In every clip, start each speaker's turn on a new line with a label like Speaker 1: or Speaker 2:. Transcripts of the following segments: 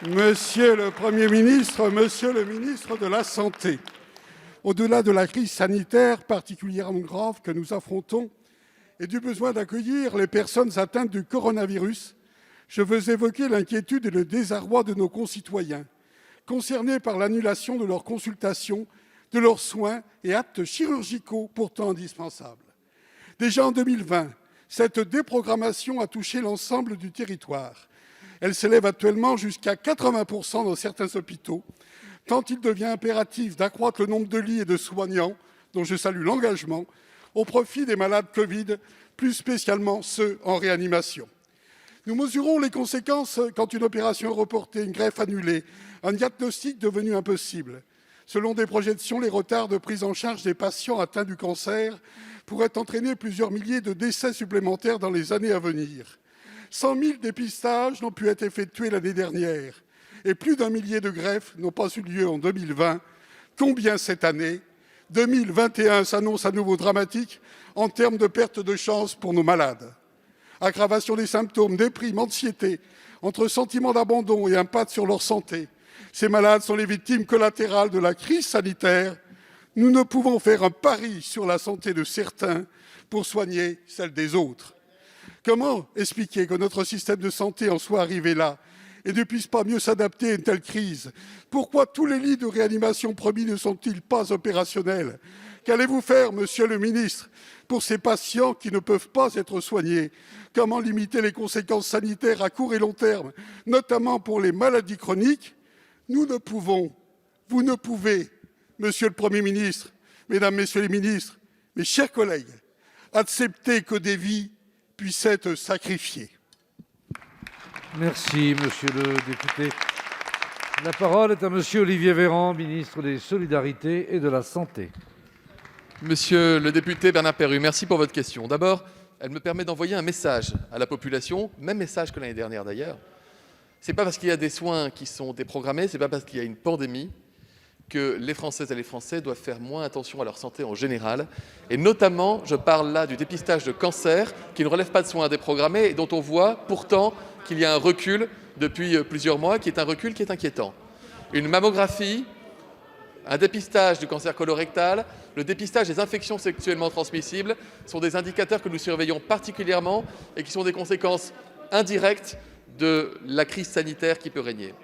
Speaker 1: Monsieur le Premier ministre, Monsieur le ministre de la Santé, au-delà de la crise sanitaire particulièrement grave que nous affrontons et du besoin d'accueillir les personnes atteintes du coronavirus, je veux évoquer l'inquiétude et le désarroi de nos concitoyens concernés par l'annulation de leurs consultations, de leurs soins et actes chirurgicaux pourtant indispensables. Déjà en 2020, cette déprogrammation a touché l'ensemble du territoire. Elle s'élève actuellement jusqu'à 80% dans certains hôpitaux, tant il devient impératif d'accroître le nombre de lits et de soignants, dont je salue l'engagement, au profit des malades Covid, plus spécialement ceux en réanimation. Nous mesurons les conséquences quand une opération est reportée, une greffe annulée, un diagnostic devenu impossible. Selon des projections, les retards de prise en charge des patients atteints du cancer pourraient entraîner plusieurs milliers de décès supplémentaires dans les années à venir. 100 000 dépistages n'ont pu être effectués l'année dernière et plus d'1 millier de greffes n'ont pas eu lieu en 2020. Combien cette année? 2021 s'annonce à nouveau dramatique en termes de perte de chance pour nos malades. Aggravation des symptômes, déprime, anxiété, entre sentiment d'abandon et impact sur leur santé. Ces malades sont les victimes collatérales de la crise sanitaire. Nous ne pouvons faire un pari sur la santé de certains pour soigner celle des autres. Comment expliquer que notre système de santé en soit arrivé là et ne puisse pas mieux s'adapter à une telle crise? Pourquoi tous les lits de réanimation promis ne sont-ils pas opérationnels? Qu'allez-vous faire, monsieur le ministre, pour ces patients qui ne peuvent pas être soignés? Comment limiter les conséquences sanitaires à court et long terme, notamment pour les maladies chroniques? Nous ne pouvons, vous ne pouvez, monsieur le Premier ministre, mesdames, messieurs les ministres, mes chers collègues, accepter que des vies puissent être sacrifiées.
Speaker 2: Merci, monsieur le député. La parole est à monsieur Olivier Véran, ministre des Solidarités et de la Santé.
Speaker 3: Monsieur le député Bernard Perrut, merci pour votre question. D'abord, elle me permet d'envoyer un message à la population, même message que l'année dernière d'ailleurs. Ce n'est pas parce qu'il y a des soins qui sont déprogrammés, ce n'est pas parce qu'il y a une pandémie que les Françaises et les Français doivent faire moins attention à leur santé en général. Et notamment, je parle là du dépistage de cancer qui ne relève pas de soins déprogrammés et dont on voit pourtant qu'il y a un recul depuis plusieurs mois, qui est un recul qui est inquiétant. Une mammographie, un dépistage du cancer colorectal, le dépistage des infections sexuellement transmissibles sont des indicateurs que nous surveillons particulièrement et qui sont des conséquences indirectes de la crise sanitaire qui peut régner.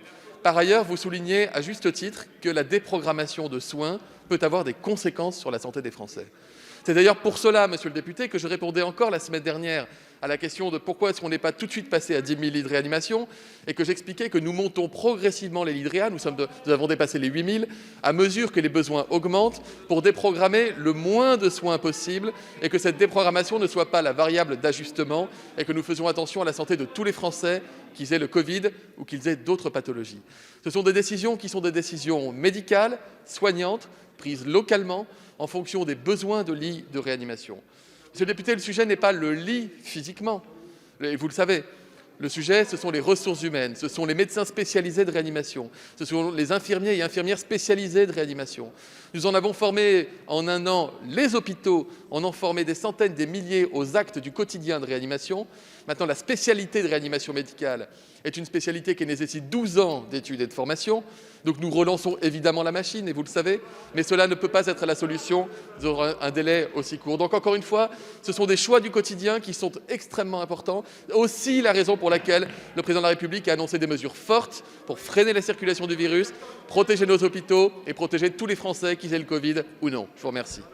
Speaker 3: Par ailleurs, vous soulignez à juste titre que la déprogrammation de soins peut avoir des conséquences sur la santé des Français. C'est d'ailleurs pour cela, monsieur le député, que je répondais encore la semaine dernière à la question de pourquoi est-ce qu'on n'est pas tout de suite passé à 10 000 lits de réanimation et que j'expliquais que nous montons progressivement les lits de réa, nous avons dépassé les 8 000, à mesure que les besoins augmentent pour déprogrammer le moins de soins possible et que cette déprogrammation ne soit pas la variable d'ajustement et que nous faisons attention à la santé de tous les Français, qu'ils aient le Covid ou qu'ils aient d'autres pathologies. Ce sont des décisions qui sont des décisions médicales, soignantes, prises localement en fonction des besoins de lits de réanimation. Monsieur le député, le sujet n'est pas le lit physiquement, et vous le savez. Le sujet, ce sont les ressources humaines, ce sont les médecins spécialisés de réanimation, ce sont les infirmiers et infirmières spécialisés de réanimation. Nous en avons formé en 1 an les hôpitaux, en ont formé des centaines, des milliers aux actes du quotidien de réanimation. Maintenant, la spécialité de réanimation médicale est une spécialité qui nécessite 12 ans d'études et de formation. Donc nous relançons évidemment la machine, et vous le savez, mais cela ne peut pas être la solution dans un délai aussi court. Donc encore une fois, ce sont des choix du quotidien qui sont extrêmement importants. Aussi la raison pour laquelle le président de la République a annoncé des mesures fortes pour freiner la circulation du virus, protéger nos hôpitaux et protéger tous les Français, qu'ils aient le Covid ou non. Je vous remercie.